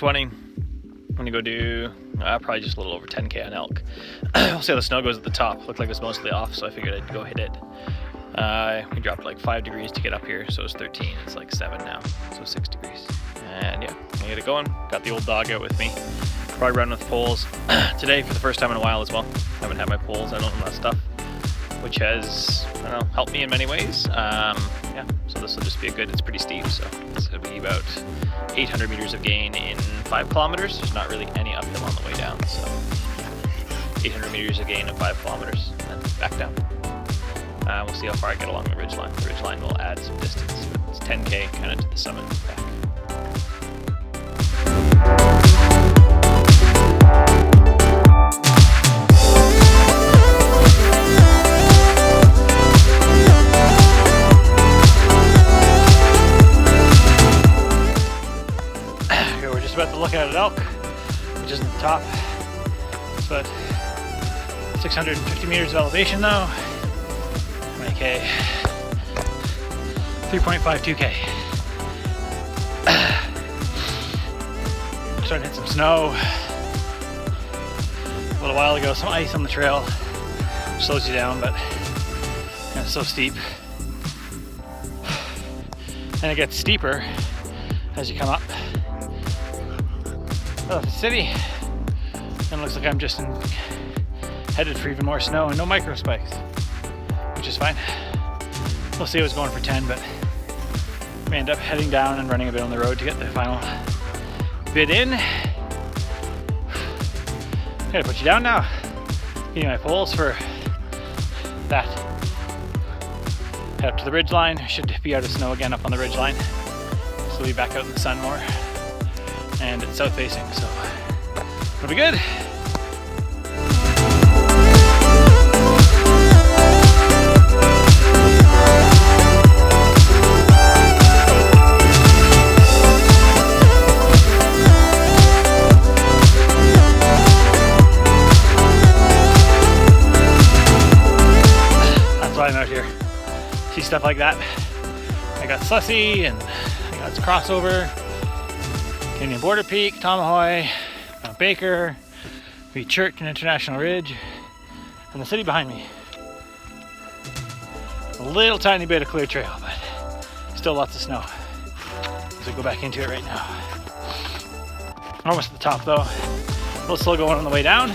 6:20. I'm gonna go do probably just a little over 10K on Elk. We'll see how the snow goes at the top. Looked like it was mostly off, so I figured I'd go hit it. We dropped like 5 degrees to get up here, so it's 13. It's like 7 now, so 6 degrees. And yeah, I get it going. Got the old dog out with me. Probably running with poles today for the first time in a while as well. Haven't had my poles out on that stuff, which has, I don't know, helped me in many ways. Yeah, so this will just be a good, it's pretty steep, so it's going to be about 800 meters of gain in 5 kilometers. There's not really any uphill on the way down, so 800 meters of gain in 5 kilometers, and then back down. We'll see how far I get along the ridgeline. The ridgeline will add some distance, but it's 10K kind of to the summit and back. About to look out at Elk, which isn't the top. It's about 650 meters of elevation though. 20K, 3.52K. Starting to hit some snow. A little while ago, some ice on the trail. Slows you down, but it's so steep. And it gets steeper as you come up. The city, and it looks like I'm just headed for even more snow and no micro spikes, which is fine. We'll see. I was going for 10, but we end up heading down and running a bit on the road to get the final bit in. Gotta put you down now. Getting my poles for that. Head up to the ridge line. Should be out of snow again up on the ridge line, so we'll be back out in the sun more. And it's south facing, so it'll be good. That's why I'm out here. See stuff like that. I got Sussy and I got Crossover. Canadian Border Peak, Tomahoy, Mount Baker, Wheat Church and International Ridge, and the city behind me. A little tiny bit of clear trail, but still lots of snow. As we go back into it right now. Almost at the top though. A little slow going on the way down,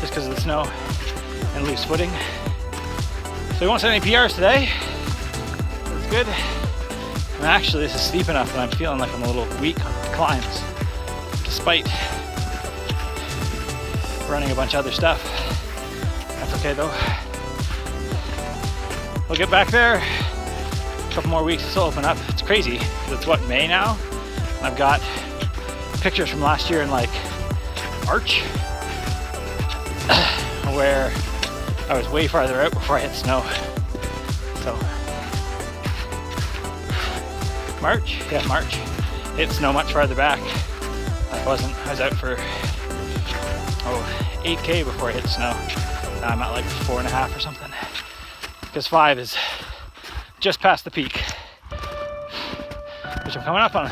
just because of the snow and loose footing. So we won't set any PRs today. That's good. And actually, this is steep enough that I'm feeling like I'm a little weak on the climbs, despite running a bunch of other stuff. That's okay though. We'll get back there. A couple more weeks, this will open up. It's crazy, because it's what, May now? And I've got pictures from last year in like March, where I was way farther out before I hit snow. So. March? Yeah, March. Hit snow much farther back. I was out for 8K before I hit snow. Now I'm at like 4.5 or something. Because 5 is just past the peak, which I'm coming up on.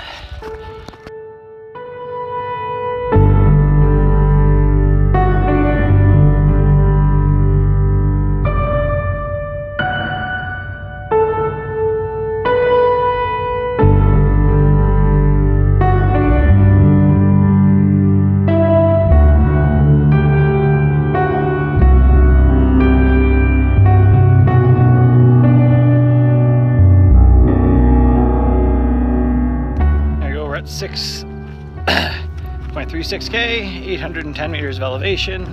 There you go, we're at 6.36K, 810 meters of elevation,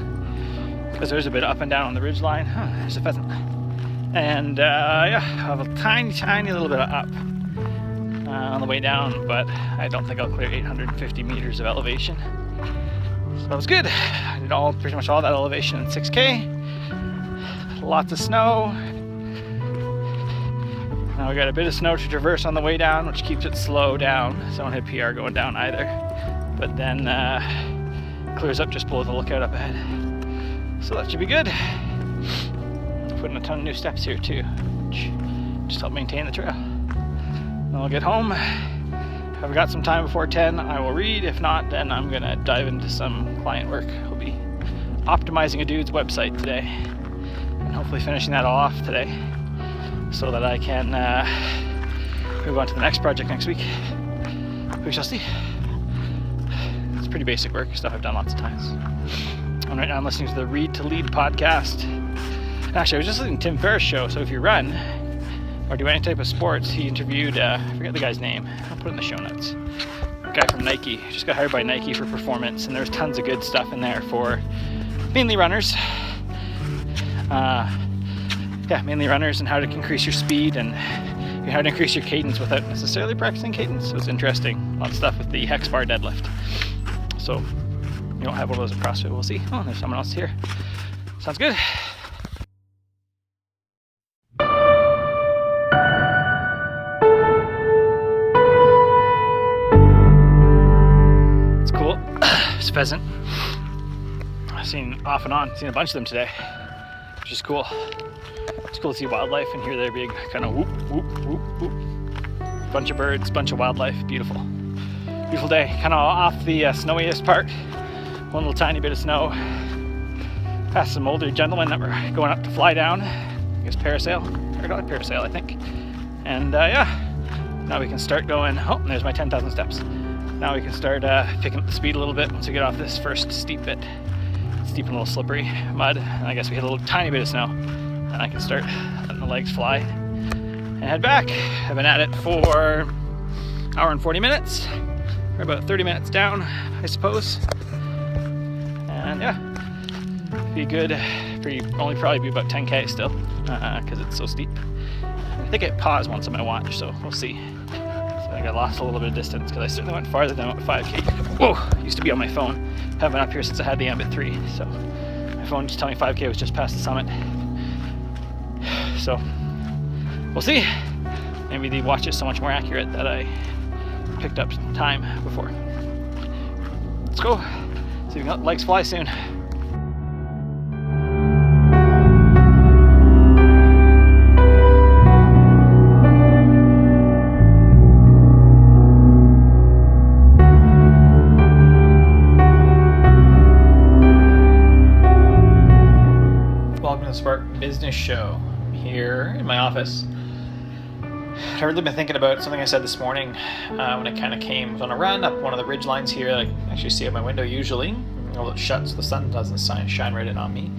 because there's a bit up and down on the ridge line. There's a pheasant. And yeah, I have a tiny little bit of up on the way down, but I don't think I'll clear 850 meters of elevation. So that was good. I did pretty much all that elevation in 6K. Lots of snow. Now we got a bit of snow to traverse on the way down, which keeps it slow down, so I don't hit PR going down either. But then clears up just below the lookout up ahead. So that should be good. Putting a ton of new steps here too, which just help maintain the trail. Then I'll get home, If I've got some time before 10, I will read. If not, then I'm going to dive into some client work. I'll be optimizing a dude's website today and hopefully finishing that all off today so that I can move on to the next project next week. We shall see. It's pretty basic work, stuff I've done lots of times. And right now I'm listening to the Read to Lead podcast. Actually, I was just listening to Tim Ferriss' show, so if you run or do any type of sports, he interviewed, I forget the guy's name, I'll put it in the show notes. A guy from Nike, just got hired by Nike for performance, and there's tons of good stuff in there for mainly runners. Mainly runners and how to increase your speed and how to increase your cadence without necessarily practicing cadence. So it's interesting. A lot of stuff with the hex bar deadlift. So you don't have one of those at CrossFit. We'll see. Oh, there's someone else here. Sounds good. It's cool. It's a pheasant. I've seen off and on. Seen a bunch of them today, which is cool. It's cool to see wildlife and hear their big kind of whoop, whoop, whoop, whoop. Bunch of birds, bunch of wildlife. Beautiful. Beautiful day. Kind of off the snowiest part. One little tiny bit of snow. Past some older gentlemen that were going up to fly down. I guess parasail. I got a parasail, I think. And now we can start going. Oh, and there's my 10,000 steps. Now we can start picking up the speed a little bit once we get off this first steep bit. Steep and a little slippery mud. And I guess we hit a little tiny bit of snow. And I can start letting the legs fly and head back. I've been at it for an hour and 40 minutes. We're about 30 minutes down, I suppose. And be good. Only probably be about 10k still, because it's so steep. I think I paused once on my watch, so we'll see. So I got lost a little bit of distance because I certainly went farther than what 5k. Whoa! Used to be on my phone. Haven't been up here since I had the Ambit 3, so my phone just telling me 5k was just past the summit. So we'll see. Maybe the watch is so much more accurate that I picked up time before. Let's go. See if we can let legs fly soon. Welcome to the Spark Business Show. Here in my office. I've really been thinking about something I said this morning when I kind of came on a run up one of the ridge lines here. I actually see out my window usually, although it shuts, the sun doesn't shine right in on me.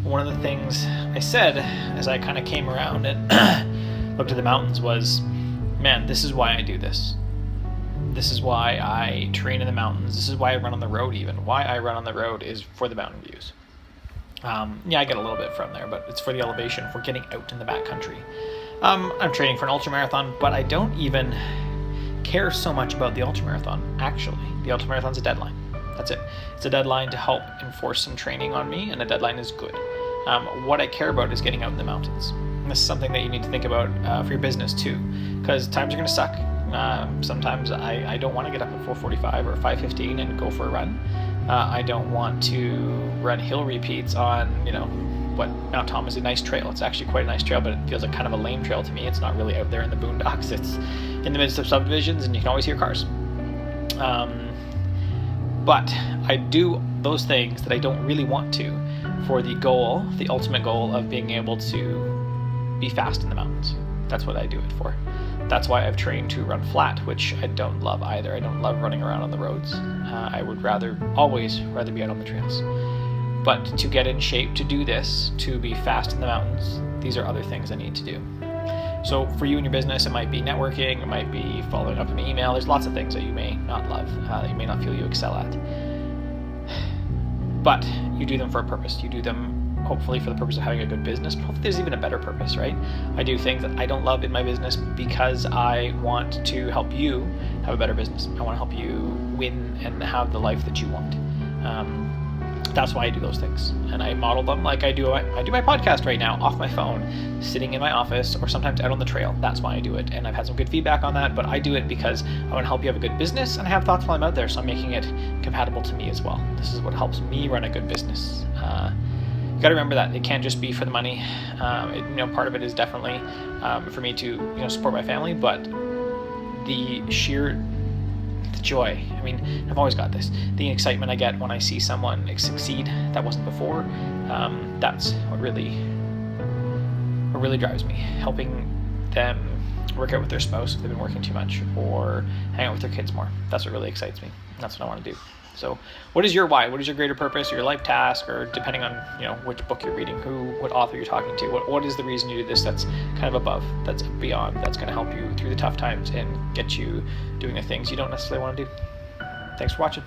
One of the things I said as I kind of came around and looked at the mountains was, man, this is why I do this. This is why I train in the mountains. This is why I run on the road even. Why I run on the road is for the mountain views. I get a little bit from there, but it's for the elevation, for getting out in the backcountry. I'm training for an ultramarathon, but I don't even care so much about the ultramarathon, actually. The ultramarathon's a deadline. That's it. It's a deadline to help enforce some training on me, and a deadline is good. What I care about is getting out in the mountains. And this is something that you need to think about for your business too, because times are going to suck. Sometimes I don't want to get up at 4:45 or 5:15 and go for a run. I don't want to run hill repeats on, what Mount Tom is a nice trail. It's actually quite a nice trail, but it feels like kind of a lame trail to me. It's not really out there in the boondocks. It's in the midst of subdivisions, and you can always hear cars. But I do those things that I don't really want to for the goal, the ultimate goal of being able to be fast in the mountains. That's what I do it for. That's why I've trained to run flat, which I don't love either. I don't love running around on the roads. I would always rather be out on the trails. But to get in shape to do this, to be fast in the mountains, these are other things I need to do. So for you and your business, it might be networking, it might be following up an email. There's lots of things that you may not love, that you may not feel you excel at. But you do them for a purpose. You do them hopefully for the purpose of having a good business, but hopefully there's even a better purpose, right? I do things that I don't love in my business because I want to help you have a better business. I want to help you win and have the life that you want. That's why I do those things, and I model them like I do my podcast right now off my phone, sitting in my office, or sometimes out on the trail. That's why I do it, and I've had some good feedback on that, but I do it because I want to help you have a good business, and I have thoughts while I'm out there, so I'm making it compatible to me as well. This is what helps me run a good business. You got to remember that it can't just be for the money. Part of it is definitely for me to support my family, but the sheer the joy. I mean, I've always got this. The excitement I get when I see someone succeed that wasn't before, that's what really drives me. Helping them work out with their spouse if they've been working too much, or hang out with their kids more. That's what really excites me. That's what I want to do. So what is your why? What is your greater purpose, or your life task, or depending on, you know, which book you're reading, what author you're talking to, what is the reason you do this that's kind of above, that's beyond, that's going to help you through the tough times and get you doing the things you don't necessarily want to do. Thanks for watching.